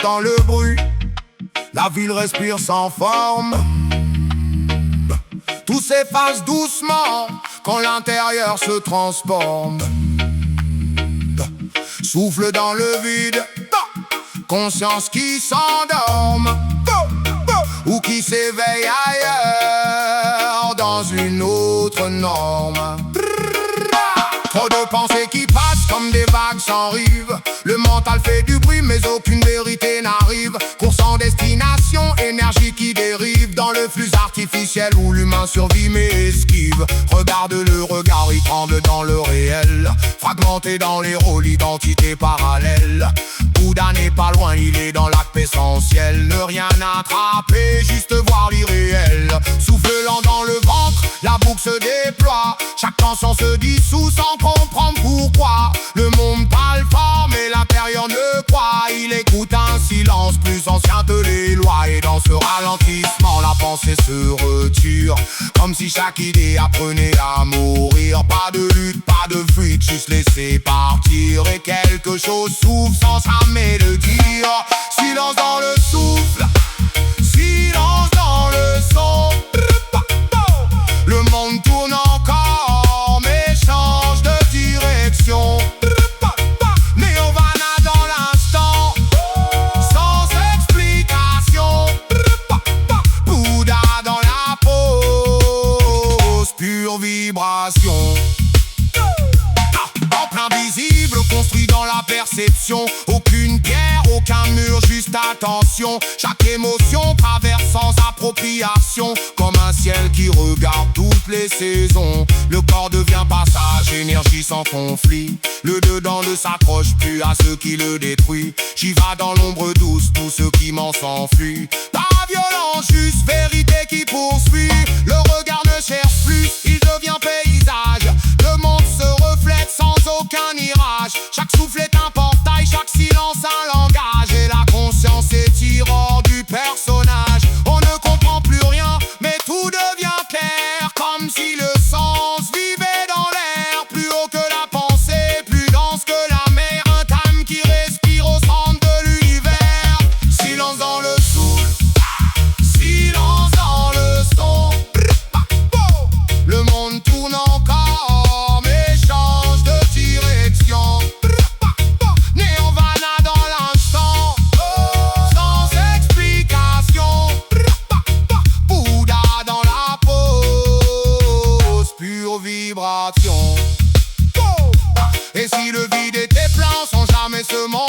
dans le bruit, la ville respire sans forme. Tout s'efface doucement quand l'intérieur se transforme. Souffle dans le vide, conscience qui s'endorme ou qui s'éveille ailleurs dans une autre norme. Trop de pensées qui passent comme des vagues sans rive. Le mental fait du bruit mais aucune vérité n'arrive. Course sans destination, énergie qui dérive dans le flux artificiel où l'humain survit mais esquive. Regarde le regard, il tremble dans le réel. Fragmenté dans les rôles, identité parallèle. Bouddha n'est pas loin, il est dans l'acte essentiel. Ne rien attraper, juste voir l'irréel. Souffle lent dans le ventre, la boucle se déploie. Chaque tension se dissout sans comprendre pourquoi. Le monde parle fort mais l'intérieur ne croit. Il écoute un silence plus ancien que les lois. Et dans ce ralentissement la pensée se retire, comme si chaque idée apprenait à mourir. Pas de lutte, pas de fuite, juste laisser partir. Et quelque chose s'ouvre sans jamais le dire. Silence dans le souffle, silence dans le son. Le monde tourne encore mais change de direction. Nirvana dans l'instant, sans explication. Bouddha dans la pause, pure vibration. Emprunt visible construit dans la perception. Aucune pierre, aucun mur, juste attention. Chaque émotion traverse sans appropriation, comme un ciel qui regarde toutes les saisons. Le corps devient passage, énergie sans conflit. Le dedans ne s'accroche plus à ce qui le détruit. J'y va dans l'ombre douce, tout ce qui m'en s'enfuit. Pas violence, juste vérité qui poursuit. Le regard ne cherche plus, il devient paysage. Le monde se reflète sans aucun mirage. Chaque souffle est un portail, chaque silence un langage. Et la conscience s'étire hors du personnage. On ne comprend plus rien, mais tout devient clair. Comme si le sens vivait dans l'air. Plus haut que la pensée, plus dense que la mer. Un time qui respire au centre de l'univers. Silence dans le souffle, silence dans le son. Le monde tourne encore mais change de direction. Nirvana dans l'instant, sans explication. Bouddha dans la pause, pure vibration. Et si le vide était plein sans jamais se mentir,